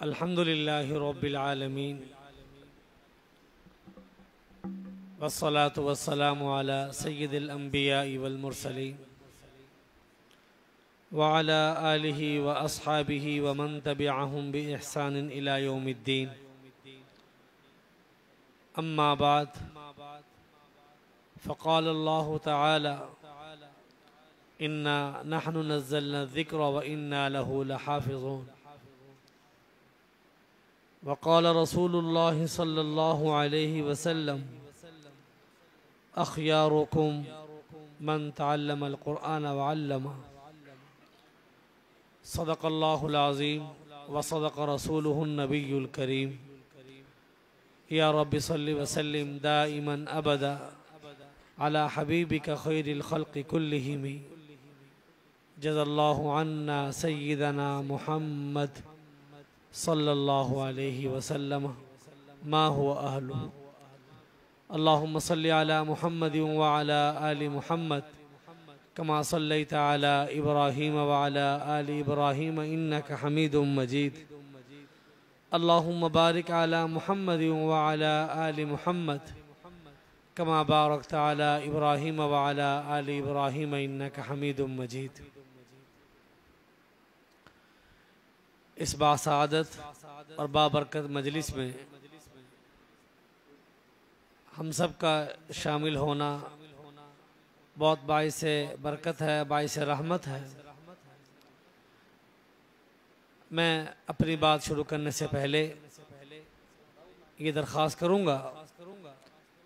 अल्हम्दुलिल्लाहि रब्बिल आलमीन वस्सलातु वस्सलामु अला सय्यिदिल अंबिया'i वल मुरसलीन व अला आलिहि व अस्हाबिहि व मन तबिअहुम बि इहसानिन इला यौमिद्दीन। अम्मा बाद फ़क़ाल अल्लाहु तआला इन्ना नहनु नज़्ज़लना ज़िक्र व इन्ना लहु लहाफ़िज़ून। वक़ाल रसूलुल्लाहि सल्लल्लाहु अलैहि वसल्लम अख़यारुकुम मन तअल्लमल क़ुरआन व अल्लमा। सदक़ल्लाहुल अज़ीम व सदक़ रसूलुहुन नबियुल करीम। या रब्बि सल्लि व सल्लिम दाइमन अबदा अला हबीबिका खैरिल खल्क़ि कुल्लिहिम। जज़ल्लाहु अन्ना सय्यिदना मुहम्मद सल्लल्लाहु अलैहि वसल्लम मा हुवा अहलु। अल्लाहुम्मा सल्लि अला मुहम्मद व अला आलि मुहम्मद कमा सल्लैता अला इब्राहीम व अला आलि इब्राहीम इन्नका हमीदुम मजीद। अल्लाहुम्मा बारिक अला मुहम्मद व अला आलि मुहम्मद कमा बारकता अला इब्राहीम व अला आलि इब्राहीम इन्नका हमीदुम मजीद। इस बासादत और बाबरकत मजलिस में हम सब का शामिल होना बहुत बाइस बरकत है, बाइस रहमत है। मैं अपनी बात शुरू करने से पहले ये दरख्वास्त करूँगा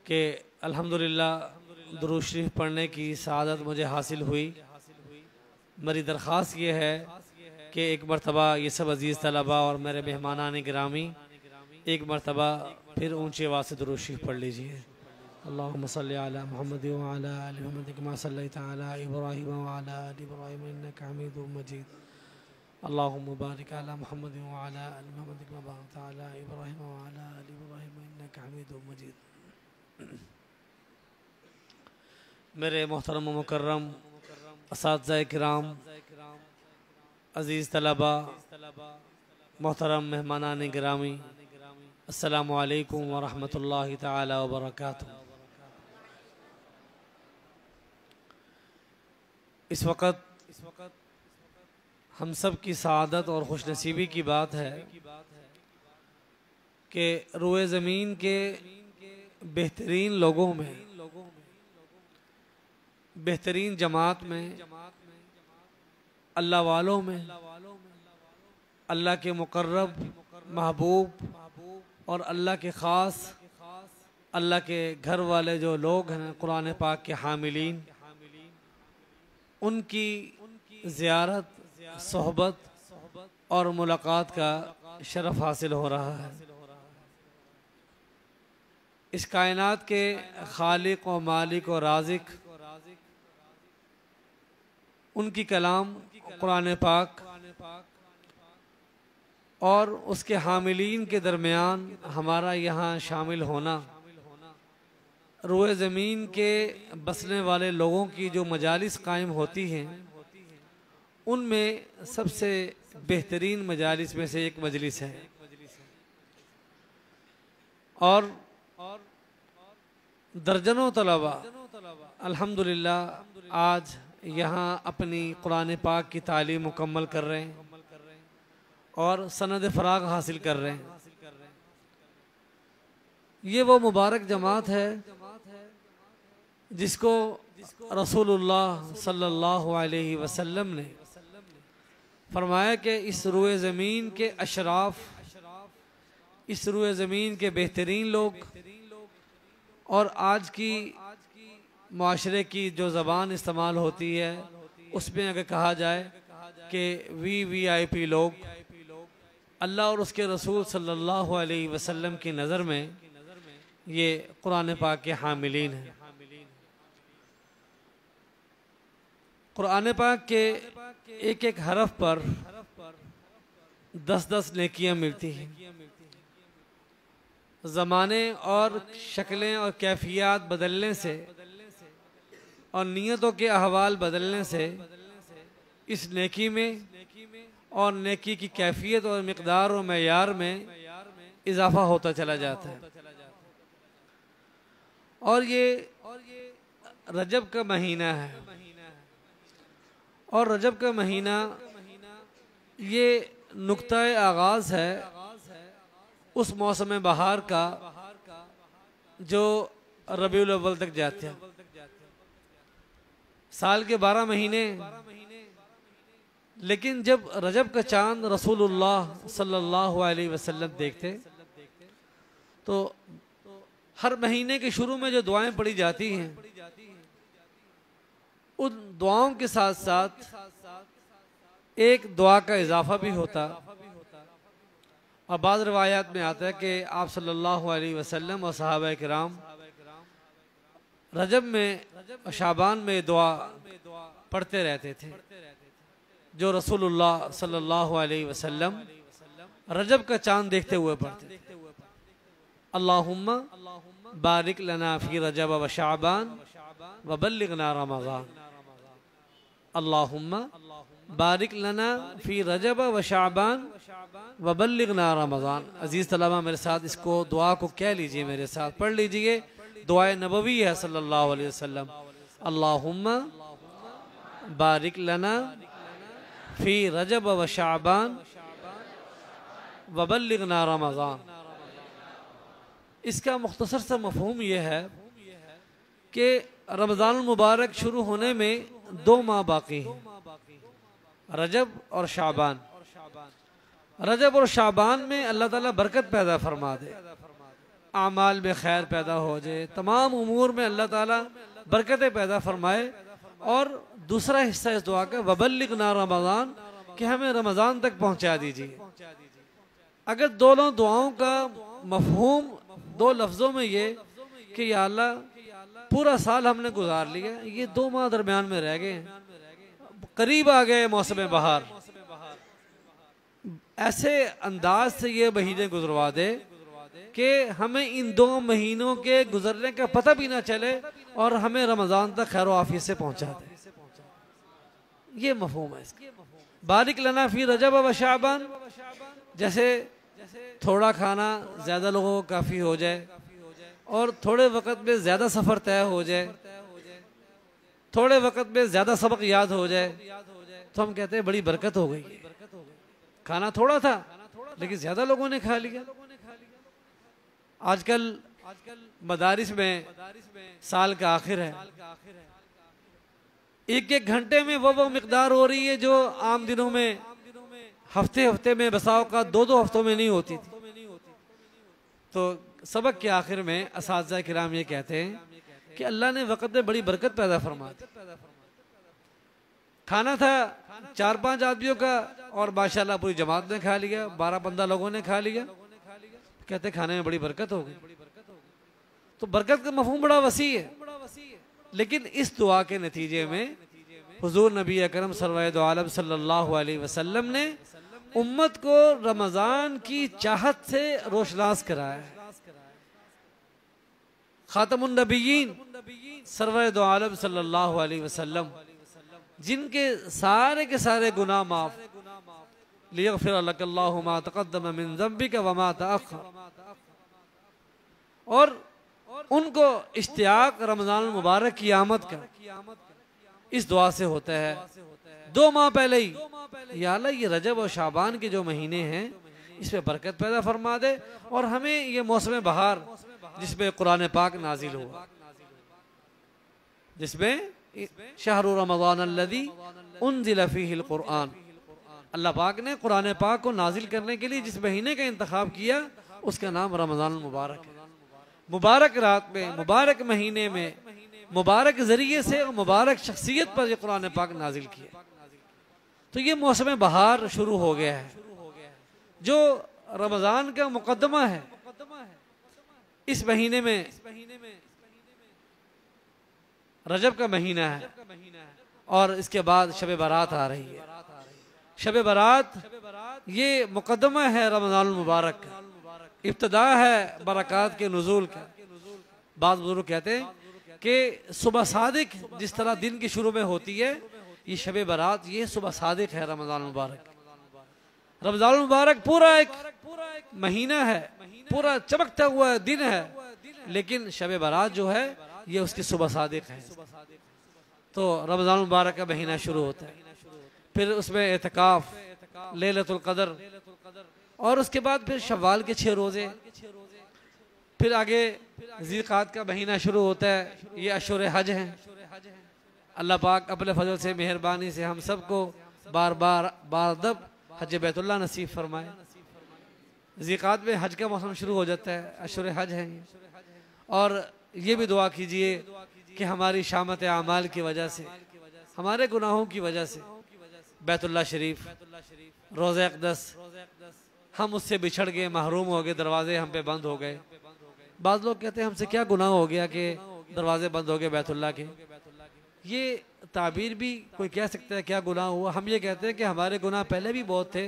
कि अल्हम्दुलिल्लाह दुरूद शरीफ पढ़ने की सआदत मुझे हासिल हुई। मेरी दरख्वास्त ये है कि एक मरतबा ये सब अज़ीज़ तलबा और मेरे मेहमानान गिरामी एक मरतबा फिर ऊँची आवाज़ से दुरूद शरीफ पढ़ लीजिए। अल्लाहुम्मा सल्लि अला मुहम्मद व अला आलि मुहम्मद कमा सल्लैता अला इब्राहीम व अला आलि इब्राहीम इन्नका हमीदुम मजीद। अल्लाहुम्मा बारिक अला मुहम्मद व अला आलि मुहम्मद कमा बारकता अला इब्राहीम व अला आलि इब्राहीम इन्नका हमीदुम मजीद। मेरे मोहतरम व मुकर्रम असातिज़ा किराम, अज़ीज़ तलबा, मोहतरम मेहमानान गिरामी, अस्सलामु अलैकुम व रहमतुल्लाहि तआला व बरकातुहू। इस वक़्त हम सब की सआदत और खुशनसीबी की बात है कि रोए ज़मीन के बेहतरीन लोगों में, बेहतरीन जमात में, अल्लाह वालों में, अल्लाह के मुक़र्रब महबूब और अल्लाह के ख़ास अल्लाह के घर वाले जो लोग हैं कुरान पाक के हामिलीन, उनकी ज़ियारत, सोहबत और मुलाकात का शरफ़ हासिल हो रहा है। इस कायनात के खालिक और मालिक और राज़िक, उनकी कलाम कुरान पाक और उसके हामिलीन के दरमियान हमारा यहाँ शामिल होना, रोए ज़मीन के बसने वाले लोगों की जो मजालिस कायम होती हैं उनमें सबसे बेहतरीन मजालिस में से एक मजलिस है। और दर्जनों तलबा अल्हम्दुलिल्लाह आज यहाँ अपनी कुरान पाक की तालीम मुकम्मल कर रहे हैं और सनद फ़राग़ हासिल कर रहे हैं। ये वो मुबारक जमात है जिसको रसूलुल्लाह सल्लल्लाहु अलैहि वसल्लम ने फरमाया कि इस रुए ज़मीन के अशराफ, इस रुए ज़मीन के बेहतरीन लोग और आज की माशरे की जो ज़बान इस्तेमाल होती है उसमें अगर कहा जाए कि VIP लोग अल्लाह और उसके रसूल सल्लल्लाहु अलैहि वसल्लम की नज़र में ये कुरान पाक के हामिलीन हैं। कुरान पाक के एक एक हरफ पर 10-10 नेकियां मिलती हैं। ज़माने और शक्लें और कैफियत बदलने से और नीयतों के अहवाल बदलने से इस नेकी में और नेकी की कैफियत और मिकदार और मेयार में इजाफा होता चला जाता है। और ये रजब का महीना है, और रजब का महीना ये नुक्ता-ए आगाज़ है उस मौसम बहार का जो रबीउल अव्वल तक जाते हैं। साल के 12 महीने, लेकिन जब रजब का चांद रसूलुल्लाह सल्लल्लाहु अलैहि वसल्लम देखते तो हर महीने के शुरू में जो दुआएं पढ़ी जाती हैं उन दुआओं के साथ साथ एक दुआ का इजाफा भी होता। और बाद रिवायात में आता है कि आप सल्लल्लाहु अलैहि वसल्लम और सहाबा किराम रजब में शाबान में दुआ पढ़ते रहते थे, जो रसूलुल्लाह सल्लल्लाहु अलैहि वसल्लम रजब का चांद देखते हुए पढ़ते थे। अल्लाहुम्मा बारिक लना फी रजब व शाबान व बल्लिगना रमज़ान। अल्लाहुम्मा बारिक लना फी रजब व शाबान व बल्लिगना रमज़ान। अजीज़ तलबा मेरे साथ इसको दुआ को कह लीजिए, मेरे साथ पढ़ लीजिए। दुआए नबवी है सल्लल्लाहु अलैहि वसल्लम। अल्लाहुम्मा बारिक लना फी रजब व शाबान व बल्लिगना रमज़ान। इसका मुख्तसर सा मफ़हूम यह है कि रमज़ान मुबारक शुरू होने में 2 माह बाकी हैं, रजब और शाबान। रजब और शाबान में अल्लाह ताला बरकत पैदा फरमा दे, आमाल में खैर पैदा हो जाए, तमाम उमूर में अल्लाह ताला बरकतें पैदा फरमाए। और दूसरा हिस्सा इस दुआ का वबल्लिगना रमज़ान, कि हमें रमज़ान तक पहुंचा दीजिए। अगर दोनों दुआओं का मफहूम 2 लफ्ज़ों में ये कि या अल्लाह पूरा साल हमने गुजार लिया, ये 2 माह दरमियान में रह गए, करीब आ गए मौसम बहार, ऐसे अंदाज से ये महीने गुजरवा दे कि हमें इन 2 महीनों के गुजरने का पता भी ना चले और हमें रमज़ान तक खैर आफियत से पहुंचा दे। ये मफहूम है इसका। बारिक लना फी रजब व शाबान, जैसे थोड़ा खाना ज़्यादा लोगों को काफ़ी हो जाए और थोड़े वक़्त में ज़्यादा सफ़र तय हो जाए, थोड़े वक़्त में ज़्यादा सबक याद हो जाए, तो हम कहते हैं बड़ी बरकत हो गई। खाना थोड़ा था लेकिन ज़्यादा लोगों ने खा लिया। आजकल मदारिस में साल का आखिर है, 1-1 घंटे में वो मिकदार हो रही है जो आम दिनों में हफ्ते में बसाओ का 2-2 हफ्तों में नहीं होती थी। तो सबक के आखिर में असातिज़ा किराम ये कहते हैं कि अल्लाह ने वक़्त में बड़ी बरकत पैदा फरमा दी। खाना था 4-5 आदमियों का और माशाल्लाह पूरी जमात ने खा लिया, 12-15 लोगों ने खा लिया। कहते खाने में बड़ी बरकत हो गई। तो बरकत का मफहूम बड़ा वसी है, लेकिन इस दुआ के नतीजे में हुजूर नबी अकरम सरवरे दो आलम सल्लल्लाहु अलैहि वसल्लम ने उम्मत को रमज़ान की चाहत से रोशनास कराया है। खातमुन नबिय्यीन सरवरे दो आलम सल्लल्लाहु अलैहि वसल्लम, जिनके सारे के सारे गुनाह माफ, लियग़फ़िर लकल्लाहु मा तक़द्दम मिन ज़ंबिका व मा तअख़्ख़र, और उनको इश्तियाक रमज़ान मुबारक की आमद का इस दुआ से होता है 2 माह पहले ही, या अल्लाह ये रजब और शाबान के जो महीने हैं इसमें बरकत पैदा फरमा दे और हमें ये मौसम बहार जिसमें कुरान पाक नाजिल हुआ, जिसमें शहरु रमज़ान अल्लज़ी उन्ज़िल फ़ीहिल कुरआन, अल्लाह पाक ने कुरान पाक को नाजिल करने के लिए जिस महीने का इंतखाब किया उसका नाम रमज़ान मुबारक है। मुबारक रात में, मुबारक महीने में, मुबारक जरिए से और मुबारक शख्सियत पर यह कुरान पाक नाजिल किया। तो ये मौसम बहार शुरू हो गया है जो रमज़ान का मुकद्दमा है। इस महीने में रजब का महीना है और इसके बाद शब बारात आ रही है। शब बारात ये मुकद्दमा है रमज़ान मुबारक का, इब्तिदा है बरक़ात के नुज़ूल का। बाज़ बुज़ुर्ग कहते हैं कि सुबह सादिक जिस तरह दिन की शुरू में होती है, ये शब बारात ये सुबह सादिक है रमज़ान मुबारक। रमजान मुबारक पूरा एक महीना है, पूरा चमकता हुआ दिन है, लेकिन शब बारात जो है ये उसकी सुबह सादिक है। तो रमजान मुबारक का महीना शुरू होता है, फिर उसमें एतकाफ, लैलतुल क़द्र, और उसके बाद फिर शव्वाल के 6 रोज़े, फिर आगे ज़िलक़ाद का महीना शुरू होता है। ये अशूर हज हैं। अल्लाह पाक अपने फजल से, मेहरबानी से हम सबको बार दब हज बैतुल्लाह नसीब फरमाए। ज़िलक़ाद में हज का मौसम शुरू हो जाता है, अशूर हज है। और ये भी दुआ कीजिए कि हमारी शामत आमाल की वजह से, हमारे गुनाहों की वजह से बैतुल्लाह शरीफ, रोज़ा अक़दस, हम उससे बिछड़ गए, महरूम हो गए, दरवाजे हम पे बंद हो गए। बाद लोग कहते हैं हमसे क्या गुनाह हो गया कि दरवाजे बंद हो गए बैतुल्लाह के। ये ताबीर भी कोई कह सकता है क्या गुनाह हुआ। हम ये कहते हैं कि हमारे गुनाह पहले भी बहुत थे,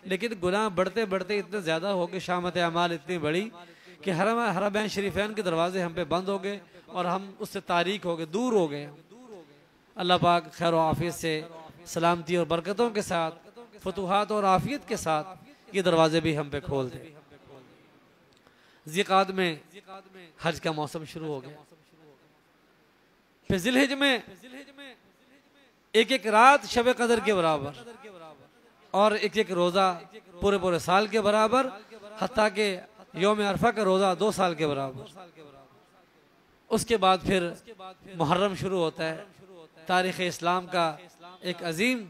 लेकिन गुनाह बढ़ते बढ़ते इतने ज़्यादा हो गए, शामत अमाल इतनी बड़ी कि हरमैन शरीफैन के दरवाजे हम पे बंद हो गए और हम उससे तारीक हो गए, दूर हो गए। अल्लाह पाक खैर और आफियत से, सलामती और बरकतों के साथ, फतूहात और आफियत के साथ ये दरवाजे भी हम पे खोल दे। ज़िलक़ाद में हज का मौसम शुरू हो गया। फिर ज़िलहिज में एक एक रात शब क़द्र के बराबर और एक एक रोज़ा पूरे पूरे साल के बराबर, हत्ता के यौम अरफा का रोज़ा 2 साल के बराबर। उसके बाद फिर मुहर्रम शुरू होता है, तारीख़ इस्लाम का एक अजीम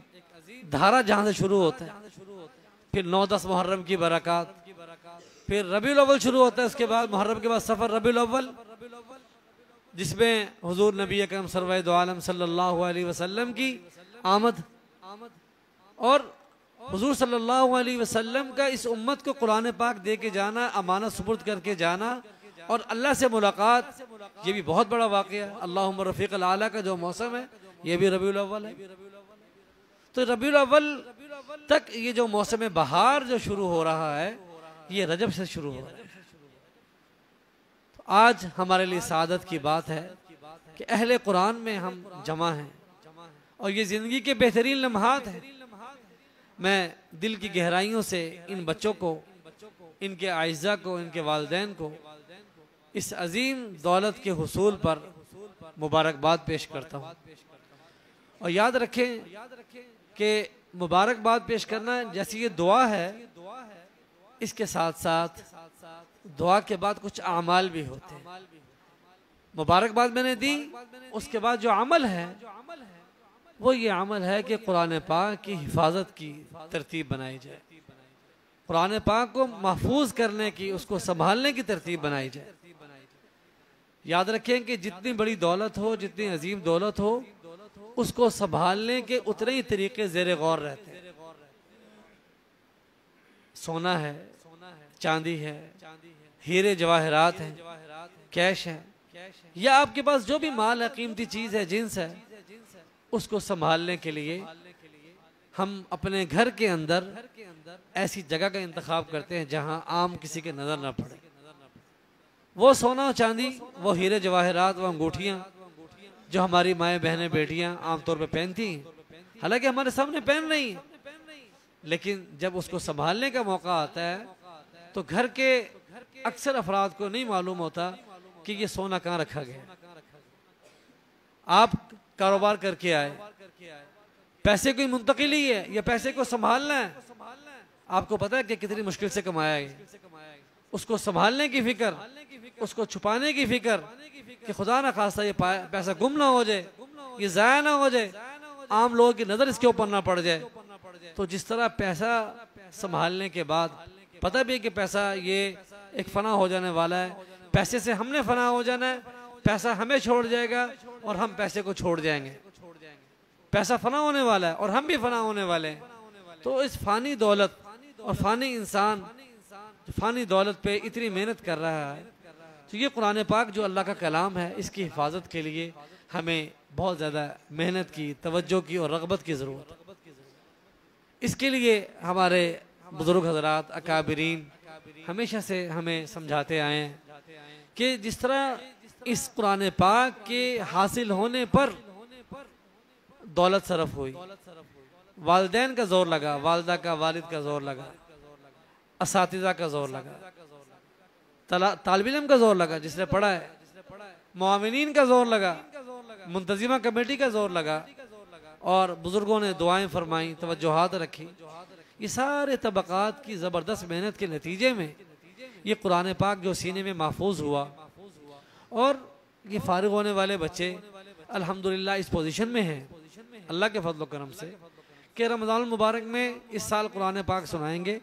धारा जहाँ से शुरू होता है। फिर 9-10 मुहर्रम की बरक़ात, फिर रबीउल अव्वल शुरू होता है। उसके बाद मुहर्रम के बाद सफ़र रबीउल अव्वल, जिसमें हुजूर नबी अकरम सरवरे दो आलम सल्लल्लाहु अलैहि वसल्लम की आमद और हुजूर सल्लल्लाहु अलैहि वसल्लम का इस उम्मत को कुरान पाक दे के जाना, अमानत सुपुर्द करके जाना और अल्लाह से मुलाकात, ये भी बहुत बड़ा वाक़या है। अल्लाहुम्मा रफ़ीक़ल आला का जो मौसम है ये भी रबीउल अव्वल है। तो रबीउल अव्वल तक ये जो मौसम बहार जो शुरू हो रहा है ये रजब से शुरू हो रहा है। तो आज हमारे लिए सादत की बात है कि अहले कुरान में हम जमा हैं और ये ज़िंदगी के बेहतरीन लम्हात हैं। मैं दिल की गहराइयों से इन बच्चों को, इनके आइज़ा को, इनके वालिदैन को इस अजीम दौलत के हुसूल पर मुबारकबाद पेश करता हूँ। और याद रखें कि मुबारकबाद पेश करना जैसी ये दुआ है, इसके साथ साथ दुआ के बाद कुछ अमाल भी होते हैं। मुबारकबाद मैंने दी, उसके बाद जो अमल है वो ये अमल है कि कुरान पाक की हिफाजत की तरतीब बनाई जाए, कुरान पाक को महफूज करने की, उसको संभालने की तरतीब बनाई जाए। याद रखें कि जितनी बड़ी दौलत हो, जितनी अजीम दौलत हो, उसको संभालने के उतने ही तरीके ज़ेरे गौर रहते हैं। सोना है, चांदी है, हीरे जवाहरात हैं, कैश है, या आपके पास जो भी माल है, कीमती चीज़ है, जिन्स है, उसको संभालने के लिए हम अपने घर के अंदर ऐसी जगह का इंतखाब करते हैं जहां आम किसी के नज़र ना पड़े। वो सोना चांदी, वो हीरे जवाहरात, वो अंगूठियाँ जो हमारी माएँ बहनें बेटियाँ आमतौर पर पहनती हैं, हालांकि हमारे सामने पहन रही हैं, लेकिन जब उसको संभालने का मौका आता है तो घर के अक्सर अफराद को नहीं मालूम होता कि ये सोना कहाँ रखा गया। आप कारोबार करके आए, पैसे की मुंतकिली है या पैसे को संभालना है, आपको पता है कि कितनी मुश्किल से कमाया है। उसको संभालने की फिक्र, उसको छुपाने की फिक्र कि खुदा ना खास्ता ये पैसा गुम ना हो जाए, ये ज़ाया ना हो जाए, आम लोगों की नज़र इसके ऊपर ना पड़ जाए। तो जिस तरह पैसा संभालने के बाद पता भी है कि पैसा ये एक फना हो जाने वाला है, पैसे से हमने फना हो जाना है, पैसा हमें छोड़ जाएगा और हम पैसे को छोड़ जाएंगे। पैसा फना होने वाला है और हम भी फना होने वाले हैं। तो इस फानी दौलत और फानी इंसान फानी दौलत पे इतनी मेहनत कर रहा है, तो ये कुरान पाक जो अल्लाह का कलाम है, इसकी हिफाजत के लिए हमें बहुत ज़्यादा मेहनत की, तवज्जो की और रग़बत की ज़रूरत है। इसके लिए हमारे बुज़ुर्ग हज़रात अकाबिरीन हमेशा से हमें समझाते आए हैं कि जिस तरह इस कुरान पाक के हासिल होने पर दौलत सरफ हुई, वालिदैन का जोर लगा, वालिदा का, वालिद का जोर लगा, असातिज़ा का जोर लगा, तालिब इल्म का जोर लगा जिसने पढ़ा है, मुआविनीन का जोर लगा, मुंतजिमा कमेटी का जोर लगा, और बुजुर्गों ने दुआएं फरमाई, तवज्जुहात रखी। ये सारे तबक़ात की ज़बरदस्त मेहनत के नतीजे में ये कुरान पाक जो सीने में महफूज हुआ, और ये फारिग होने वाले बच्चे अल्हम्दुलिल्लाह इस पोजीशन में हैं अल्लाह के फजल करम से कि रमज़ान मुबारक में इस साल कुरान पाक सुनाएंगे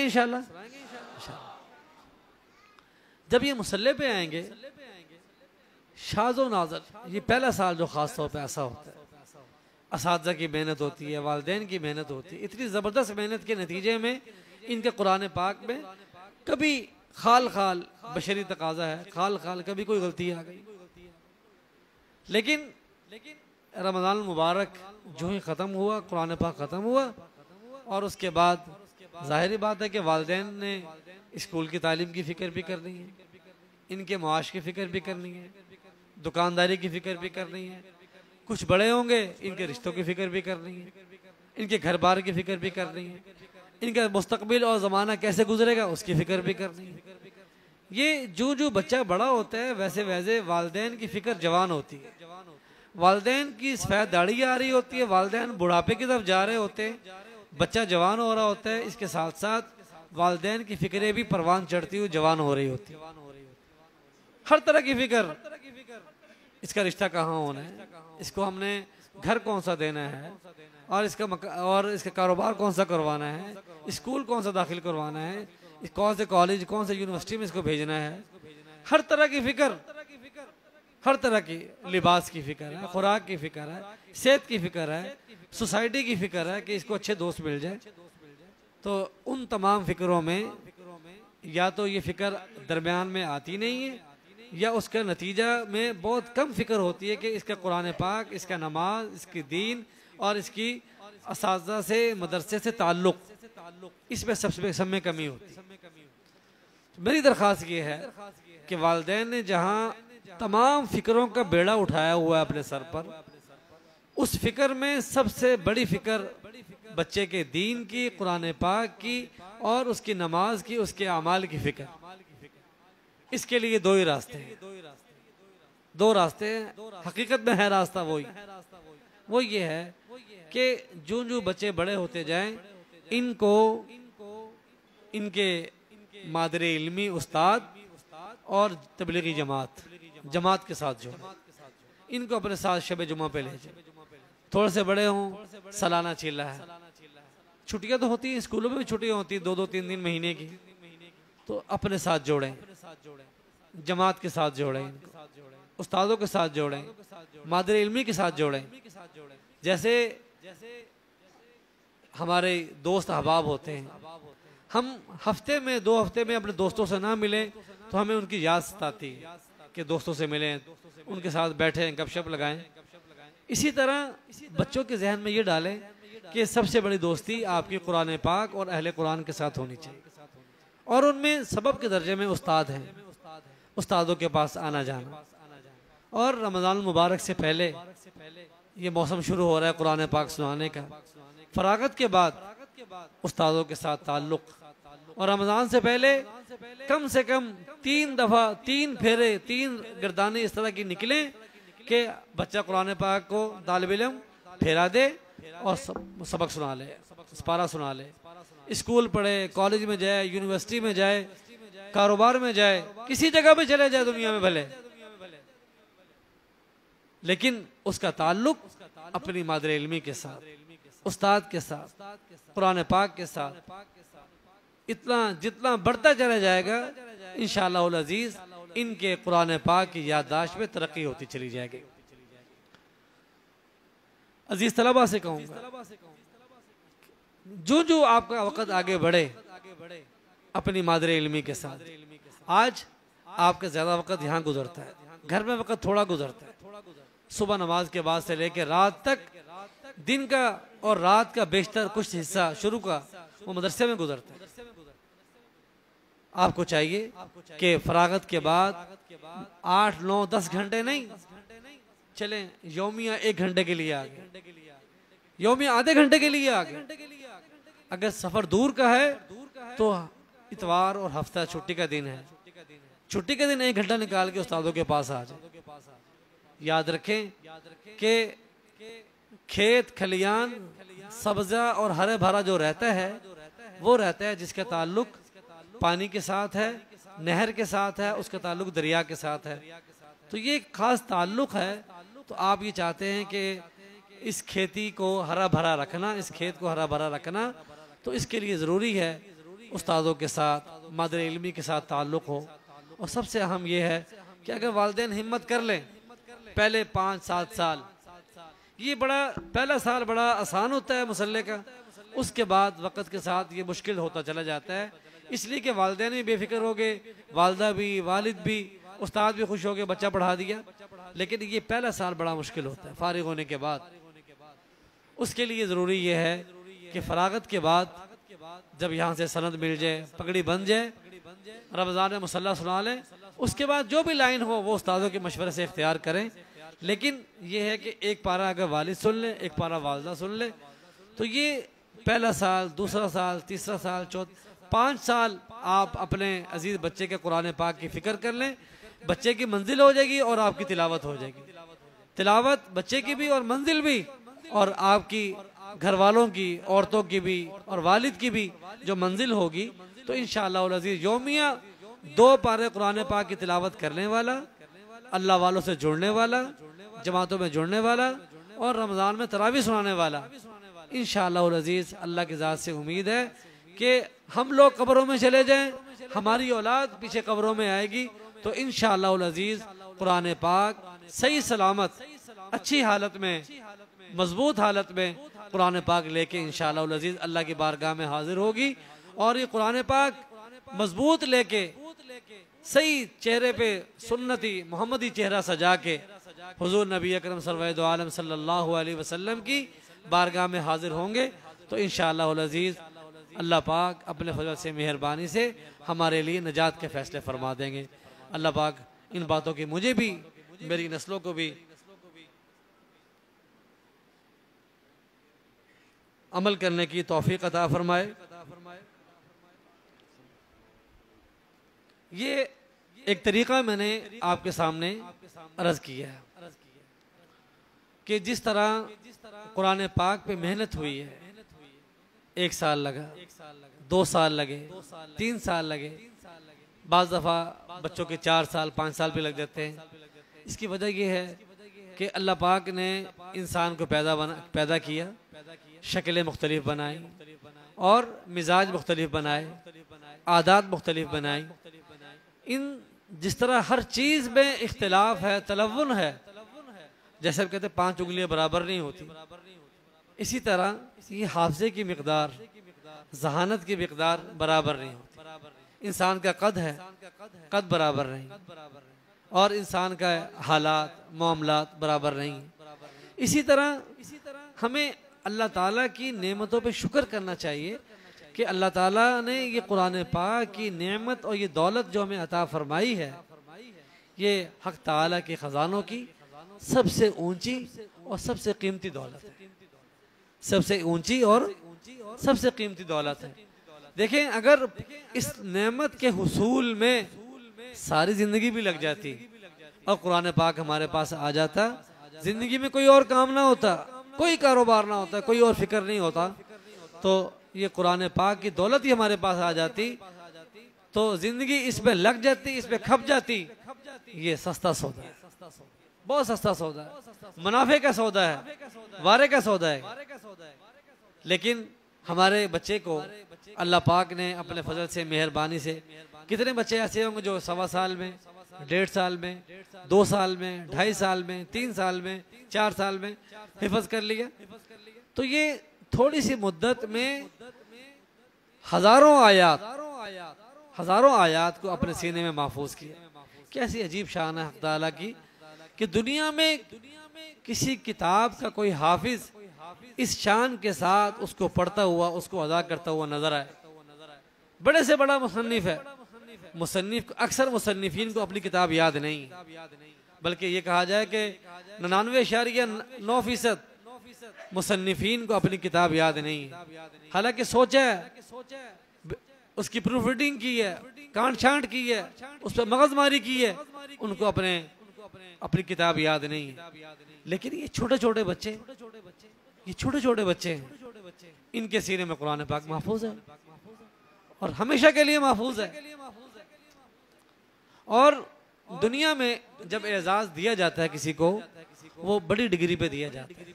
इंशाअल्लाह। जब ये मुसल्ले पे आएंगे, शाज़ो नाज़र, ये पहला साल जो ख़ास तौर पे ऐसा होता है, असातिज़ा की मेहनत होती है, वालिदैन की मेहनत होती है, इतनी ज़बरदस्त मेहनत के नतीजे में इनके कुरान पाक में कभी खाल खाल बशरी तकाजा है, खाल खाल कभी कोई गलती आ गई, लेकिन रमज़ान मुबारक जो ही ख़त्म हुआ, कुरान पाक ख़त्म हुआ, और उसके बाद ज़ाहिरी बात है कि वालिदैन ने स्कूल की तालीम की फ़िक्र भी करनी है, इनके मुआश की फ़िक्र भी करनी है, दुकानदारी की फ़िक्र भी करनी है, कुछ बड़े होंगे इनके रिश्तों की फ़िक्र भी करनी है, इनके घर बार की फ़िक्र भी करनी है, इनका मुस्तकबिल और ज़माना कैसे गुजरेगा उसकी फ़िक्र भी करनी है। ये जो जो बच्चा बड़ा होता है वैसे वैसे वालिदैन की फ़िक्र जवान होती है, वालिदैन की सफ़ेद दाढ़ी आ रही होती है, वालिदैन बुढ़ापे की तरफ जा रहे होते हैं, बच्चा जवान हो रहा होता है, इसके साथ साथ वालिदैन की फ़िक्रें भी परवान चढ़ती हुई जवान हो रही होती है। हर तरह की फ़िक्र, इसका रिश्ता कहाँ होना है, इसको हमने घर कौन सा देना है, और इसका कारोबार कौन सा करवाना है, स्कूल कौन सा दाखिल करवाना है, कौन से कॉलेज कौन से यूनिवर्सिटी में इसको भेजना है, हर तरह की फ़िक्र, हर तरह की लिबास की फ़िक्र है, खुराक की फ़िक्र है, सेहत की फ़िक्र है, सोसाइटी की फ़िक्र है कि इसको अच्छे दोस्त मिल जाए। तो उन तमाम फ़िक्रों में या तो ये फ़िक्र दरमियान में आती नहीं है, या उसका नतीजा में बहुत कम फ़िक्र होती है कि इसका कुरान पाक, इसका नमाज, इसकी दीन और इसकी असातिज़ा से, मदरसे से ताल्लुक़, इसमें सबसे सब में कमी होती है। मेरी दरख्वास्त ये है कि वालिदैन ने जहाँ तमाम फ़िक्रों का बेड़ा उठाया हुआ है अपने सर पर, उस फ़िक्र में सबसे बड़ी फ़िक्र बच्चे के दीन की, कुरान पाक की और उसकी नमाज की, उसके अमाल की फ़िक्र। इसके लिए दो ही रास्ते हैं, दो रास्ते हैं, हकीकत में है रास्ता वो ये है कि जो जो बच्चे बड़े होते जाएं, इनको इनके मादरे इल्मी उस्ताद और तबलीगी जमात के साथ जो इनको अपने साथ शब जुमा पे ले जाए। थोड़े से बड़े हों, सालाना चीला है, छुट्टियां तो होती हैं, स्कूलों में भी छुट्टियां होती हैं 2-2 3 महीने की, तो अपने साथ जोड़ें, जमात के साथ जोड़ें, उस्तादों के साथ जोड़ें, मादरे इल्मी के साथ जोड़ें। जैसे हमारे दोस्त अहबाब होते हैं, हम हफ्ते में 2 हफ्ते में अपने दोस्तों से ना मिलें तो हमें उनकी याद सताती है कि दोस्तों से मिलें, उनके साथ बैठें, गपशप लगाएं। इसी तरह बच्चों के जहन में ये डालें कि सबसे बड़ी दोस्ती आपकी कुरान पाक और अहले कुरान के साथ होनी चाहिए, और उनमें सबब के दर्जे में उस्ताद हैं, उस्तादों के पास आना जाना। और रमज़ान मुबारक से पहले ये मौसम शुरू हो रहा है कुरान पाक सुनाने का, फरागत के बाद उस्तादों के साथ ताल्लुक़, और रमज़ान से पहले कम से कम 3 दफ़ा 3 फेरे 3 गिरदाने इस तरह की निकलें कि बच्चा कुरान पाक को तालिब इल्म फेरा दे और सबक सुना ले, पारा सुना ले, स्कूल पढ़े, कॉलेज में जाए, यूनिवर्सिटी में जाए, कारोबार में जाए, किसी जगह पे चले जाए दुनिया में भले, लेकिन उसका ताल्लुक अपनी मादरे इल्मी के साथ, उस्ताद के साथ, कुरान पाक के साथ इतना जितना बढ़ता चला जाएगा, इंशाअल्लाह अज़ीज़ इनके कुरान पाक की याददाश्त में तरक्की होती चली जाएगी। अजीज तलबा से कहूँगा, जो जो आपका वक़्त आगे बढ़े अपनी मादरे इल्मी के साथ। आज आपका ज़्यादा वक़्त यहाँ गुजरता है, घर में वक़्त थोड़ा गुजरता है, सुबह नमाज के बाद से लेकर रात तक, दिन का और रात का बेशतर कुछ हिस्सा शुरू का वो मदरसे में गुजरता है। आपको चाहिए कि फरागत के बाद 8, 9, 10 घंटे नहीं चलें, यौमिया 1 घंटे के लिए आ गए, यौमिया आधे घंटे के लिए आ गए। अगर सफर दूर का है तो इतवार और हफ्ता छुट्टी का दिन है, छुट्टी के दिन 1 घंटा निकाल के उस्तादों के पास आ जाए। याद रखें कि खेत खलियान सब्जा और हरे भरा जो रहता है वो रहता है जिसका ताल्लुक पानी के साथ है, नहर के साथ है, उसका ताल्लुक दरिया के साथ है। तो ये एक खास ताल्लुक है। तो आप ये चाहते हैं कि इस खेती को हरा भरा रखना, इस खेत को हरा भरा रखना, तो इसके लिए ज़रूरी है उस्तादों के साथ, मादर इल्मी के साथ ताल्लुक़ हो। और सबसे अहम ये है कि अगर वालिदैन हिम्मत कर लें, पहले 5-7 साल, ये पहला साल बड़ा आसान होता है मुसल्ले का, उसके बाद वक़्त के साथ ये मुश्किल होता चला जाता है। इसलिए कि वालिदैन भी बेफिक्र हो गए, वालदा भी, वालिद भी, उस्ताद भी खुश हो गए, बच्चा पढ़ा दिया। लेकिन ये पहला साल बड़ा मुश्किल होता है फारिग होने के बाद। उसके लिए ज़रूरी ये है कि फरागत के बाद जब यहाँ से सनद मिल जाए, पगड़ी बन जाए, रमज़ान में मुसल्ला सुना लें, उसके बाद जो भी लाइन हो वो उस्तादों के मशवरे से इख्तियार करें। लेकिन ये है कि एक पारा अगर वालिद सुन ले, एक पारा वालदा सुन ले, तो ये पहला साल, दूसरा साल, तीसरा साल, 5 साल आप अपने अजीज बच्चे के कुरान पाक की फ़िक्र कर लें। बच्चे की मंजिल हो जाएगी और आपकी तिलावत हो जाएगी। तिलावत बच्चे की भी और मंजिल भी, और आपकी घर वालों की, औरतों की भी और वालिद की भी जो मंजिल होगी, तो इंशाअल्लाह अज़ीज़ यौमिया 2 पारे कुरान पाक की तिलावत करने वाला, अल्लाह वालों से जुड़ने वाला, जमातों में जुड़ने वाला और रमज़ान में तरावी सुनाने वाला, इंशाअल्लाह अज़ीज़ अल्लाह की ज़ात से उम्मीद है कि हम लोग कब्रों में चले जाएं, हमारी औलाद पीछे कब्रों में आएगी, तो इंशाअल्लाह अज़ीज़ कुरान पाक सही सलामत, अच्छी हालत में, मजबूत हालत में कुरान पाक लेके इंशाअल्लाह अज़ीज़ अल्लाह की बारगाह में हाजिर होगी। और ये कुरान पाक मजबूत लेके सही चेहरे पे सुन्नती मोहम्मदी चेहरा सजा के हुजूर नबी अकरम सल्लल्लाहु अलैहि वसल्लम की बारगाह में हाजिर होंगे। तो इंशाअल्लाह अज़ीज़ अल्लाह पाक अपने फजल से, मेहरबानी से हमारे लिए निजात के फ़ैसले फरमा देंगे। अल्लाह पाक इन बातों की मुझे भी, मेरी नस्लों को भी अमल करने की तौफीक अता फरमाए। ये एक तरीक़ा मैंने आपके सामने अर्ज़ किया है कि जिस तरह कुरान पाक पे मेहनत हुई है, 1 साल लगा, 2 साल लगे, 3 साल लगे, बाज़ दफ़ा बच्चों के 4 साल 5 साल भी लग जाते हैं। इसकी वजह यह है कि अल्लाह पाक ने इंसान को पैदा किया, शक्लें मुख्तलिफ बनाई और मिजाज मुख्तलिफ बनाए, आदात मुख्तलिफ बनाई। इन जिस तरह हर चीज़ में इख्तिलाफ है, तलव्वुन है, जैसे हम कहते हैं 5 उंगलियां बराबर नहीं होती, इसी तरह ये हाफ़ज़े की मिक़दार, ज़हानत की मिक़दार बराबर नहीं होती। इंसान का कद है, कद बराबर नहीं, और इंसान का हालात मामलात बराबर नहीं। इसी तरह हमें अल्लाह ताला की नेमतों पे शुक्र करना चाहिए कि अल्लाह ताला ने ये कुरान पाक की नेमत और ये दौलत जो हमें अता फरमाई है, ये हक़ ताला के ख़ज़ानों की सबसे ऊंची और सबसे कीमती दौलत है, सबसे ऊंची और सबसे कीमती दौलत है। देखें, अगर इस नेमत के हुसूल में सारी ज़िंदगी भी लग जाती और कुरान पाक हमारे पास आ जाता, ज़िंदगी में कोई और काम ना होता, कोई कारोबार ना होता, कोई और फिक्र नहीं होता, तो ये कुरान पाक की दौलत ही हमारे पास आ जाती, तो ज़िंदगी इसमें लग जाती, इसमें खप जाती। ये सस्ता सौदा है, बहुत सस्ता सौदा है, मुनाफे का सौदा है, वारे का सौदा है। लेकिन हमारे बच्चे को अल्लाह पाक ने अपने फजल से, मेहरबानी से, कितने बच्चे ऐसे होंगे जो 1.25 साल में, 1.5 साल में, 2 साल में, 2.5 साल में, 3 साल में, 4 साल में हिफज कर लिया। तो ये थोड़ी सी मुद्दत में हजारों आयात को अपने सीने में महफूज किया। कैसी अजीब शान है हक़ ताला की कि दुनिया में किसी किताब का कोई हाफिज इस शान के साथ उसको पढ़ता हुआ, उसको अदा करता हुआ नजर आए। बड़े से बड़ा मुसन्निफ है, मुसन्निफ अक्सर मुसन्निफीन को अपनी किताब याद नहीं, बल्कि ये कहा जाए कि 99.9% मुसन्निफीन को अपनी किताब याद नहीं है, हालांकि सोचा है, उसकी प्रूफ रीडिंग की है, कांट छांट की है, उस पर मगजमारी की है, उनको अपनी किताब याद नहीं है। लेकिन ये छोटे छोटे बच्चे, ये छोटे छोटे बच्चे हैं, इनके सीने में कुरान पाक महफूज है और हमेशा के लिए महफूज है। और दुनिया में जब एजाज दिया जाता है किसी को, वो बड़ी डिग्री पे दिया जाता है,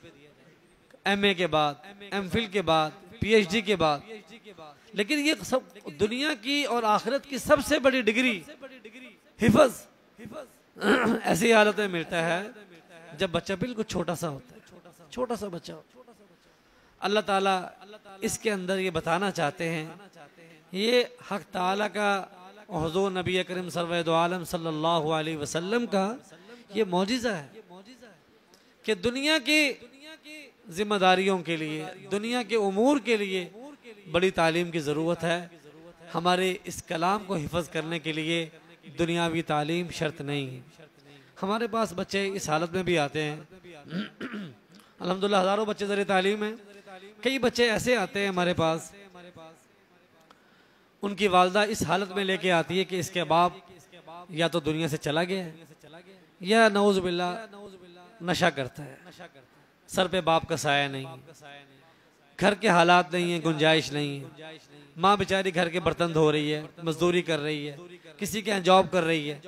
एमए के बाद, एमफिल के बाद, पीएचडी के बाद। लेकिन ये सब दुनिया की और आखिरत की सबसे बड़ी डिग्री हिफज ऐसी हालत में मिलता है जब बच्चा बिल्कुल छोटा सा होता है, छोटा सा बच्चा होता है। अल्लाह ताला इसके अंदर ये बताना चाहते हैं, ये हक ताला का हुज़ूर नबी करीम सल्लल्लाहु अलैहि सल्लल्लाहु अलैहि वसल्लम का ये मौजिज़ा है कि दुनिया की जिम्मेदारियों के लिए, दुनिया के उमूर के लिए बड़ी तालीम की ज़रूरत है। हमारे इस कलाम को हिफज करने के लिए दुनियावी तालीम शर्त नहीं है। हमारे पास बच्चे इस हालत में भी आते हैं, अल्हम्दुलिल्लाह हज़ारों बच्चे ज़रिए तालीम है। कई बच्चे ऐसे आते हैं हमारे पास, उनकी वालदा इस हालत में लेके आती है कि इसके बाप या तो दुनिया से चला गया है या नऊज़ बिल्लाह नशा करता है, सर पे बाप का साया नहीं, घर के हालात नहीं है, गुंजाइश नहीं है, माँ बेचारी घर के बर्तन धो रही है, मजदूरी कर रही है, किसी के यहाँ जॉब कर रही है।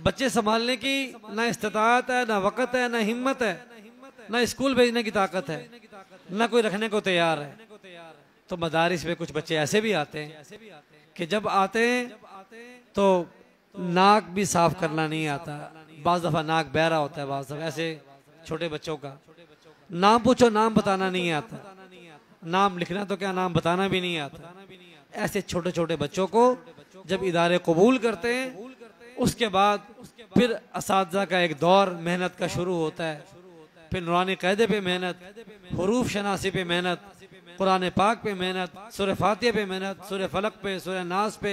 बच्चे संभालने की ना इस्तिताअत है, ना वक़्त है, ना हिम्मत है, ना स्कूल भेजने की ताकत है, ना कोई रखने को तैयार है। तो मदारिस में कुछ बच्चे ऐसे भी आते हैं कि जब आते हैं तो नाक भी साफ करना नहीं आता, बाज़ दफ़ा नाक बहरा होता है, बाज़ दफ़ा ऐसे छोटे बच्चों का नाम पूछो नाम बताना नहीं आता, नाम लिखना तो क्या नाम बताना भी नहीं आता। ऐसे छोटे छोटे बच्चों को जब इदारे कबूल करते हैं, उसके बाद फिर असातिज़ा का एक दौर मेहनत का शुरू होता है। फिर नूरानी क़ायदे पे मेहनत, हुरूफ शनासी पे मेहनत, कुरान पाक पे मेहनत, सूरह फातिहा पे मेहनत, सूरह फलक पे, सूरह नास पे,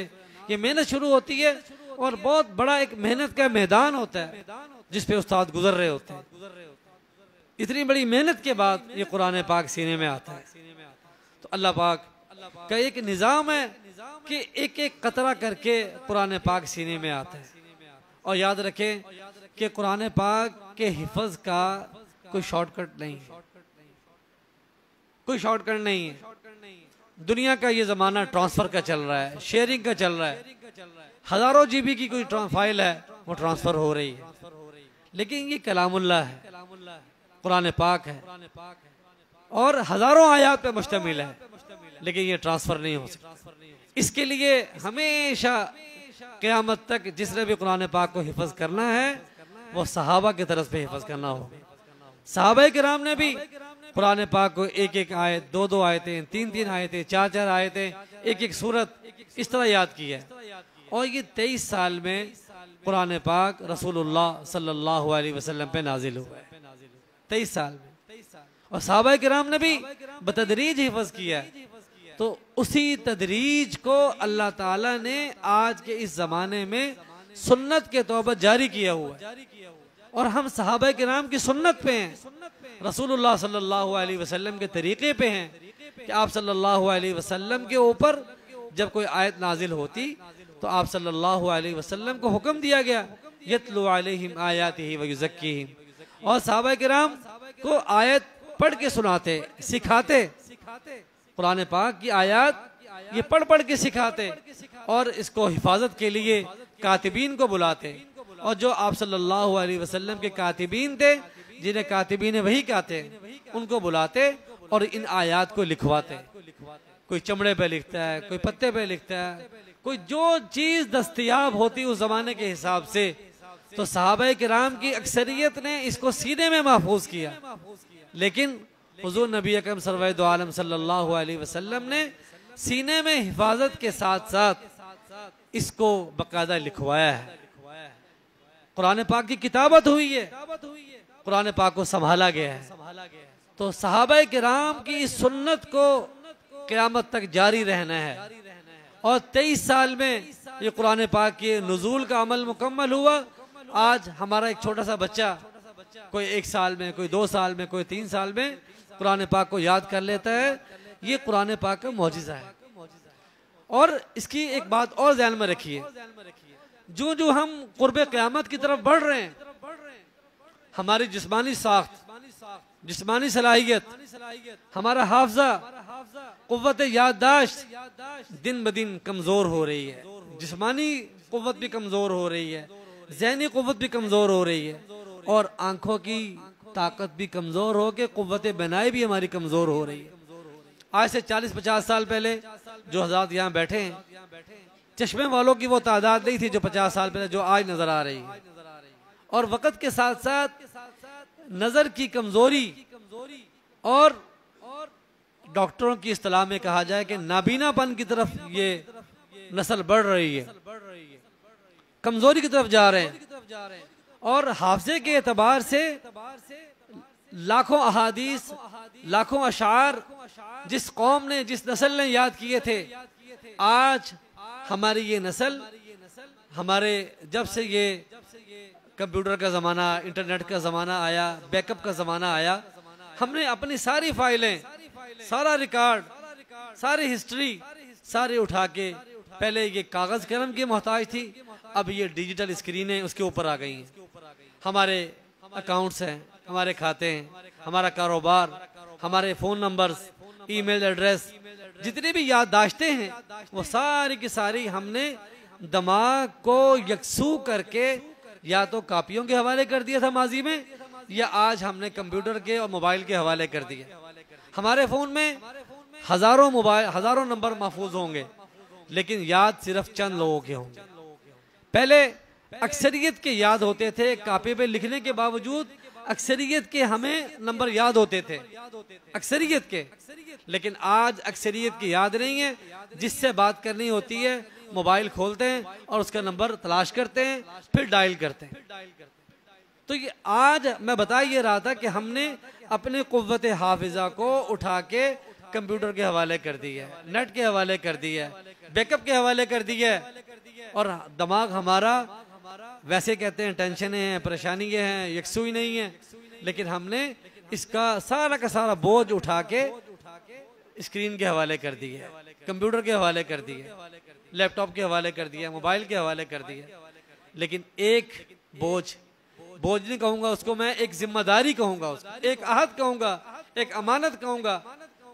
ये मेहनत शुरू होती है। और बहुत बड़ा एक मेहनत का मैदान होता है जिस पे उस्ताद गुजर रहे होते हैं। इतनी बड़ी मेहनत के बाद ये कुरान पाक सीने में आता है। तो अल्लाह पाक का एक निज़ाम है कि एक एक कतरा करके कुरान पाक सीने में आता है। और याद रखें कि कुरान पाक के हिफज का कोई शॉर्टकट नहीं है, कोई शॉर्टकट नहीं है। दुनिया का ये जमाना ट्रांसफर का चल रहा है, शेयरिंग का चल रहा है, हजारों जीबी की कोई फाइल है वो ट्रांसफर हो रही है, लेकिन ये कलामुल्लाह है, कुरान पाक है और हजारों आयात पे मुश्तमिल है, लेकिन ये ट्रांसफर नहीं हो सकता। इसके लिए हमेशा क़यामत तक जिसने भी कुरान पाक को हिफज करना है वो सहाबा की तरफ से हिफज करना होगा। सहाबा किराम ने भी कुरान पाक को एक एक आयत, दो दो आयतें, तीन तीन आयतें, चार चार आयतें, एक एक सूरत इस तरह याद की है। और ये 23 साल में कुरान पाक रसूलुल्लाह सल्लल्लाहु अलैहि वसल्लम पे नाजिल हुआ है, 23 साल में। और सहाबा किराम ने भी बतदरीज हिफज किया है। तो उसी तदरीज को अल्लाह ताला ने आज के इस जमाने में सुन्नत के तौर पर जारी किया हुआ है और हम सहाबा किराम की सुन्नत पे हैं, रसूलुल्लाह सल्लल्लाहु अलैहि वसल्लम के तरीके पे हैं कि आप सल्लल्लाहु अलैहि वसल्लम के ऊपर जब कोई आयत नाजिल होती तो आप सल्लल्लाहु अलैहि वसल्लम को हुक्म दिया गया यतलु अलैहिम आयातिही व युज़क्कीहिम, और सहाबा किराम को आयत पढ़ के सुनाते, सिखाते, कुरान पाक की आयत ये पढ़ पढ़ के सिखाते और इसको हिफाजत के लिए कातिबीन को बुलाते। और जो आप सल्लल्लाहु अलैहि वसल्लम के कातिबीन थे, जिन्हें कातिबीन वही कहते हैं, उनको बुलाते और इन आयात को लिखवाते। कोई चमड़े पे लिखता है, कोई पत्ते पे लिखता है, कोई जो चीज दस्तयाब होती उस जमाने के हिसाब से। तो सहाबा किराम की अक्सरियत ने इसको सीने में महफूज किया, लेकिन हुजूर नबी अकरम सल्लल्लाहु अलैहि वसल्लम ने सीने में हिफाजत के साथ साथ इसको बकायदा लिखवाया है। कुरान पाक की किताबत हुई है, कुरान पाक को संभाला गया है। तो सहाबा किराम की इस सुन्नत को क़यामत तक जारी रहना है। और 23 साल में ये कुरान पाक के नुज़ूल का अमल मुकम्मल हुआ। आज हमारा एक छोटा सा बच्चा, कोई 1 साल में, कोई 2 साल में, कोई 3 साल में कुरान पाक को याद कर लेता है, ये कुरान पाक का मौजिज़ा है। और इसकी एक बात और ध्यान में रखिए, जो जो हम कुर्बे क़यामत की तरफ बढ़ रहे हैं, हमारी जिस्मानी साख्त, जिस्मानी सलाहियत, हमारा हाफजा, कुव्वत याददाश्त दिन ब दिन कमज़ोर हो रही है। जिस्मानी कुव्वत भी कमज़ोर हो रही है, ज़हनी कुव्वत भी कमज़ोर हो रही है, और आंखों की ताकत भी कमज़ोर हो के कुव्वत बनाई भी हमारी कमज़ोर हो रही है। आज से 40-50 साल पहले जो हज़रात यहाँ बैठे हैं, चश्मे वालों की वो तादाद नहीं थी जो 50 साल पहले जो आज नजर आ रही है। और वक़्त के साथ साथ नजर की कमजोरी और डॉक्टरों की इस्तिलाह में कहा जाए कि नाबीनापन की तरफ ये नस्ल बढ़ रही है, कमजोरी की तरफ जा रहे हैं। और हाफजे के एतबार से लाखों अहादीस, लाखों अशार जिस कौम ने, जिस नस्ल ने याद किए थे, आज हमारी ये नस्ल, हमारे जब से ये कंप्यूटर का ज़माना, इंटरनेट का ज़माना आया, बैकअप का ज़माना आया, हमने अपनी सारी फाइलें, सारा रिकॉर्ड, सारी हिस्ट्री सारे उठा के, पहले ये कागज़ कलम की मोहताज थी, अब ये डिजिटल स्क्रीनें उसके ऊपर आ गई हैं। हमारे अकाउंट्स हैं, हमारे खाते हैं, हमारा कारोबार, हमारे फ़ोन नंबर्स, ईमेल एड्रेस, जितनी भी याददाश्तें हैं, वो सारी की सारी हमने दिमाग को यकसू करके या तो कापियों के हवाले कर दिया था माजी में, या आज हमने कंप्यूटर के और मोबाइल के हवाले कर दिए। हमारे फ़ोन में हज़ारों नंबर महफूज होंगे, लेकिन याद सिर्फ चंद लोगों के होंगे। पहले अक्सरियत के याद होते थे, कापी पे लिखने के बावजूद अक्सरियत के हमें नंबर याद होते थे, अक्सरियत के। लेकिन आज अक्सरियत की याद नहीं है, जिससे बात करनी होती है मोबाइल खोलते हैं और उसका नंबर तलाश करते हैं, फिर डायल करते हैं। तो ये आज मैं बता ये रहा था कि हमने अपने कुव्वत हाफिजा को उठा के कंप्यूटर के हवाले कर दी है, नेट के हवाले कर दी है, बैकअप के हवाले कर दी है। और दिमाग हमारा, वैसे कहते हैं टेंशनें हैं, परेशानियां हैं, यकसुई नहीं है, लेकिन हमने इसका सारा का सारा बोझ उठा के स्क्रीन के हवाले कर दी है, कंप्यूटर के हवाले कर दी है, लैपटॉप के हवाले कर दिया, मोबाइल के हवाले कर दिया। लेकिन एक बोझ नहीं कहूंगा उसको मैं, एक जिम्मेदारी कहूंगा उसको, एक आहद कहूंगा, एक अमानत कहूंगा,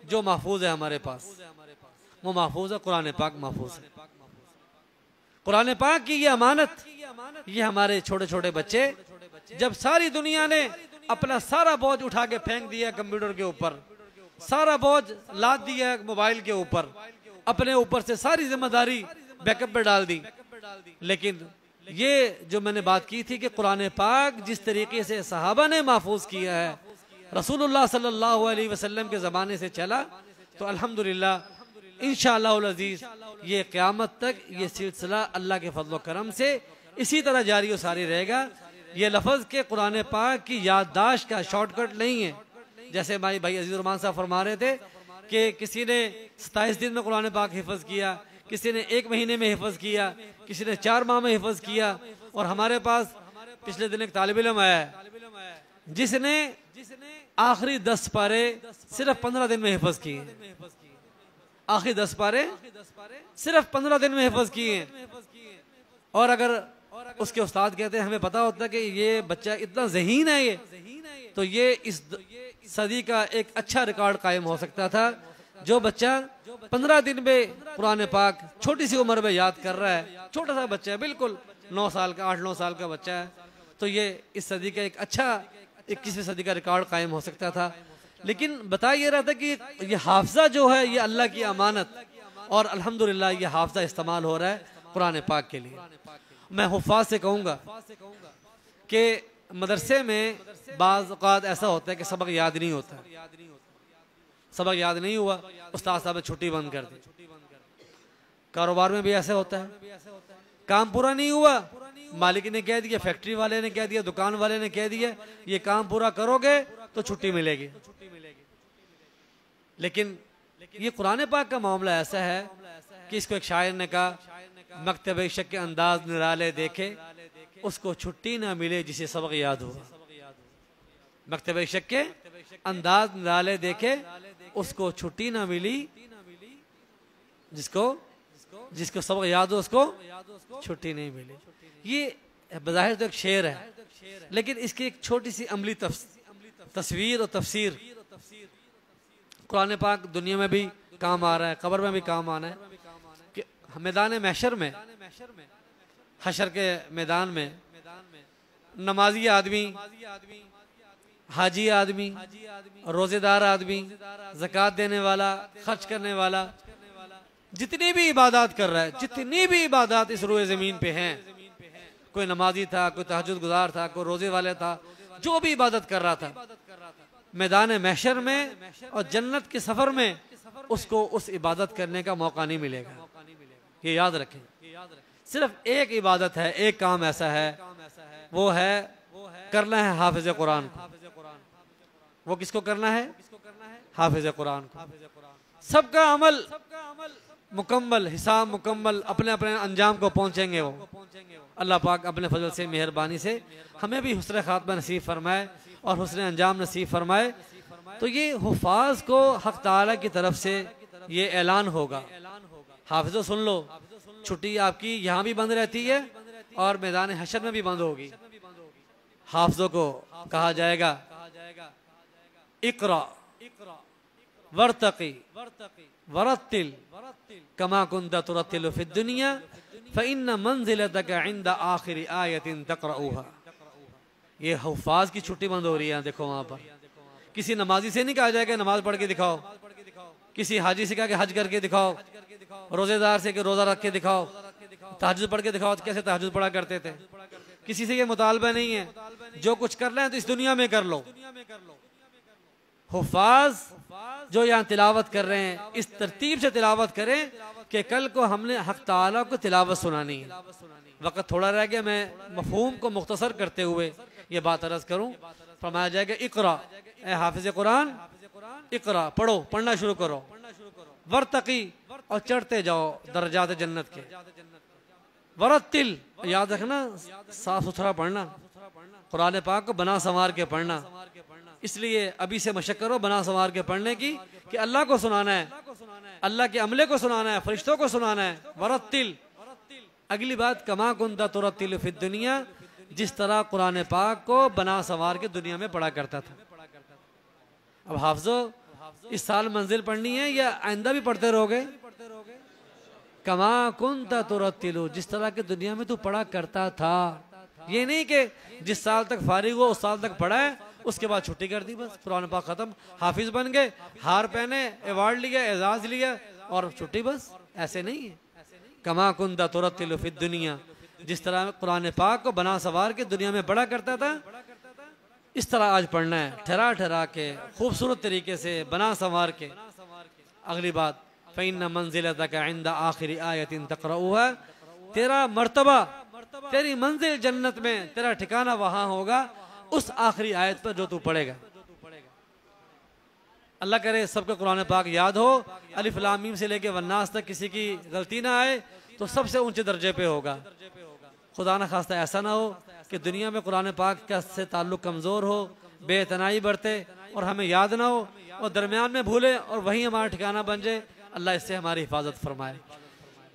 जो महफूज है हमारे पास, वो महफूज है, कुरान पाक महफूज है। कुरान पाक की ये अमानत, ये हमारे छोटे छोटे बच्चे, जब सारी दुनिया ने अपना सारा बोझ उठा के फेंक दिया कंप्यूटर के ऊपर, सारा बोझ लाद दिया मोबाइल के ऊपर, अपने ऊपर से सारी जिम्मेदारी बैकअप पे डाल दी। लेकिन ये जो मैंने बात की थी कि कुरान पाक जिस तरीके से सहाबा ने महफूज किया है, रसूलुल्लाह सल्लल्लाहु अलैहि वसल्लम के ज़माने से चला, तो अल्हम्दुलिल्लाह इंशाअल्लाह अज़ीज़ ये क़यामत तक ये सिलसिला अल्लाह के फज़ल व करम से इसी तरह जारी व सारी रहेगा। ये लफ्ज़ के कुरान पाक की याददाश्त का शॉर्टकट नहीं है। जैसे भाई अजीज़ रहमान साहब फरमा रहे थे कि किसी ने 27 दिन में कुरान पाक हिफ़्ज़ किया, किसी ने 1 महीने में हिफ़्ज़ किया, किसी ने 4 माह में हिफ़्ज़ किया। और हमारे पास पिछले दिन एक तालिब इल्म आया है जिसने आखिरी 10 पारे सिर्फ 15 दिन में हिफ़्ज़ किए, आखिरी 10 पारे सिर्फ 15 दिन में हिफ़्ज़ किए। और अगर उसके उस्ताद कहते हैं हमें पता होता कि ये बच्चा इतना ज़हीन है, ये तो ये इस सदी का एक अच्छा रिकॉर्ड कायम हो सकता था। जो बच्चा 15 दिन में कुरान पाक छोटी सी उम्र में याद कर रहा है, छोटा सा बच्चा है, बिल्कुल 9 साल का, 8-9 साल का बच्चा है, तो ये इस सदी का एक अच्छा 21वीं सदी का रिकॉर्ड कायम हो सकता था। लेकिन बता ये रहा था कि ये हाफजा जो है ये अल्लाह की अमानत, और अल्हम्दुलिल्लाह ये हाफजा इस्तेमाल हो रहा है कुरान पाक के लिए। मैं हुफ़ाज़ से कहूँगा कि मदरसे में बाज़ औक़ात ऐसा होता है कि सबक याद नहीं होता, सबक याद नहीं हुआ, उस्ताद साहब ने छुट्टी बंद कर दी। कारोबार में भी ऐसे होता है, काम पूरा नहीं हुआ, मालिक ने कह दिया, फैक्ट्री वाले ने कह दिया, दुकान वाले ने कह दिया ये काम पूरा करोगे तो छुट्टी मिलेगी। लेकिन ये कुरान पाक का मामला ऐसा है कि इसको एक शायर ने कहा, मकतब शक के अंदाज निराले देखे उसको छुट्टी ना मिले जिसे सबक याद हुआ। मकतब शक के अंदाज निराले देखे, उसको छुट्टी ना मिली, जिसको सबक याद हो उसको छुट्टी नहीं मिली। ये बज़ाहिर तो एक शेर है, लेकिन इसकी एक छोटी सी अमली तस्वीर और तफसीर कुरान पाक दुनिया में भी काम आ रहा है, कब्र में भी काम आना है कि मैदान महशर में, हशर के मैदान में नमाजी आदमी, हाजी आदमी, रोजेदार आदमी, ज़कात देने वाला, खर्च करने वाला, जितनी भी इबादत कर रहा है, जितनी भी इबादत इस रोए ज़मीन पे हैं, कोई नमाजी था, कोई तहज्जुद गुजार था, कोई रोजे वाले था, जो भी इबादत कर रहा था, मैदान महशर में और जन्नत के सफर में उसको उस इबादत करने का मौका नहीं मिलेगा। ये याद रखें। सिर्फ एक इबादत है, एक काम ऐसा है, वो है करना है हाफिज कुरान को। वो किसको करना है? हाफिज कुरान को। सबका अमल मुकम्मल, हिसाब मुकम्मल, अपने अपने अंजाम को पहुंचेंगे वो। अल्लाह पाक अपने फजल से, मेहरबानी से हमें भी हुस्न खात्मा नसीब फरमाए और हुस्न अंजाम नसीब फरमाए। तो ये हुफ़ाज़ को हक़ ताला की तरफ से ये ऐलान होगा, हाफिज़ो सुन लो, छुट्टी आपकी यहाँ भी बंद रहती है और मैदान हशर में भी बंद होगी। हाफिज़ों को कहा जाएगा इक़रा वर्तक़ी वरत्तिल कमा कुन्ता तुरत्तिलु फ़िद दुनिया फ़इन्न मंज़िलतक इंद आखिरी आयतिन तक़रऊहा। ये हुफ़ाज़ की छुट्टी बंद हो रही है। देखो वहाँ पर किसी नमाजी से नहीं कहा जाएगा नमाज पढ़ के दिखाओ, किसी हाजी से कहा कि हज करके दिखाओ, रोजेदार से कि रोजा रख के दिखाओ, तहज्जुद पढ़ के दिखाओ, तो कैसे तहज्जुद पढ़ा करते थे। किसी से ये मुतालबा नहीं है, जो कुछ कर रहे हैं तो इस दुनिया में कर लो। हुफ़ाज़ जो यहाँ तिलावत कर रहे हैं इस तरतीब से तिलावत करें कि कल को हमने हक़ ताला को तिलावत सुनानी है। वक़्त थोड़ा रह गया, मैं मफ़हूम को मुख्तसर करते हुए ये बात अर्ज़ करूँ। फरमाया जाएगा इक़रा, ए हाफिज़ कुरान, इक़रा पढ़ो, पढ़ना शुरू करो, वर्तक़ी और चढ़ते जाओ दर्जात जन्नत के, वरत्तिल याद रखना साफ सुथरा पढ़ना, कुरान पाक को बना संवार के पढ़ना। इसलिए अभी से मशक़ करो बना संवार के पढ़ने की कि अल्लाह को सुनाना है, अल्लाह के अमले को सुनाना है, फरिश्तों को सुनाना है। वरत्तिल, अगली बात कमा कुन्ता तुरत्तिलु फ़िद दुनिया, जिस तरह कुरान पाक को बना संवार के दुनिया में पढ़ा करता था। अब हाफिज़ो इस साल मंजिल पढ़नी है या आइंदा भी पढ़ते रहोगे? कमा कुन्ता तुरत्तिलु, जिस तरह की दुनिया में तू पढ़ा करता था। ये नहीं कि जिस साल तक फारिग हो उस साल तक पढ़ा है, उसके बाद छुट्टी कर दी, बस कुरान पाक खत्म, हाफिज बन गए, हार पहने, अवार्ड लिया, एजाज लिया और छुट्टी, बस ऐसे नहीं है। कमा कुन्ता तुरत्तिलु फ़िद दुनिया, जिस तरह कुरान पाक को बना सवार के दुनिया में पढ़ा करता था, इस तरह आज पढ़ना है, ठहरा ठहरा के, खूबसूरत तरीके से, बना संवार के। अगली बात, फ़इन्न मंज़िलतक इंद आखिरी आयतिन तक़रऊहा, तेरा मर्तबा, तेरी मंजिल जन्नत में, तेरा ठिकाना वहां होगा उस आखिरी आयत पर जो तू पढ़ेगा। अल्लाह करे सबको कुरान पाक याद हो, अलिफ लाम मीम से लेके वन्नास तक किसी की गलती ना आए तो सबसे ऊंचे दर्जे पे होगा। खुदा न खास्ता ऐसा ना हो कि दुनिया में कुरान पाक का से ताल्लुक कमज़ोर हो, बेतनाई बरते और हमें याद ना हो और दरमियान में भूले और वहीं हमारा ठिकाना बन जाए। अल्लाह इससे हमारी हिफाजत फरमाए।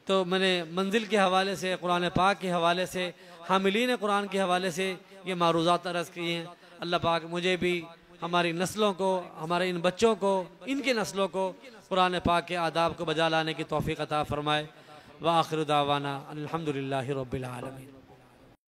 तो मैंने मंजिल के हवाले से, कुरान पाक के हवाले से, हामिलीन कुरान के हवाले से ये मारूज़ात अर्ज़ किए हैं। अल्लाह पाक मुझे भी, हमारी नस्लों को, हमारे इन बच्चों को, इनके नस्लों को कुरान पाक के आदाब को बजा लाने की तौफ़ीक़ अता फ़रमाए। व आखिर दावाना अल्हम्दुलिल्लाहि रब्बिल आलमीन।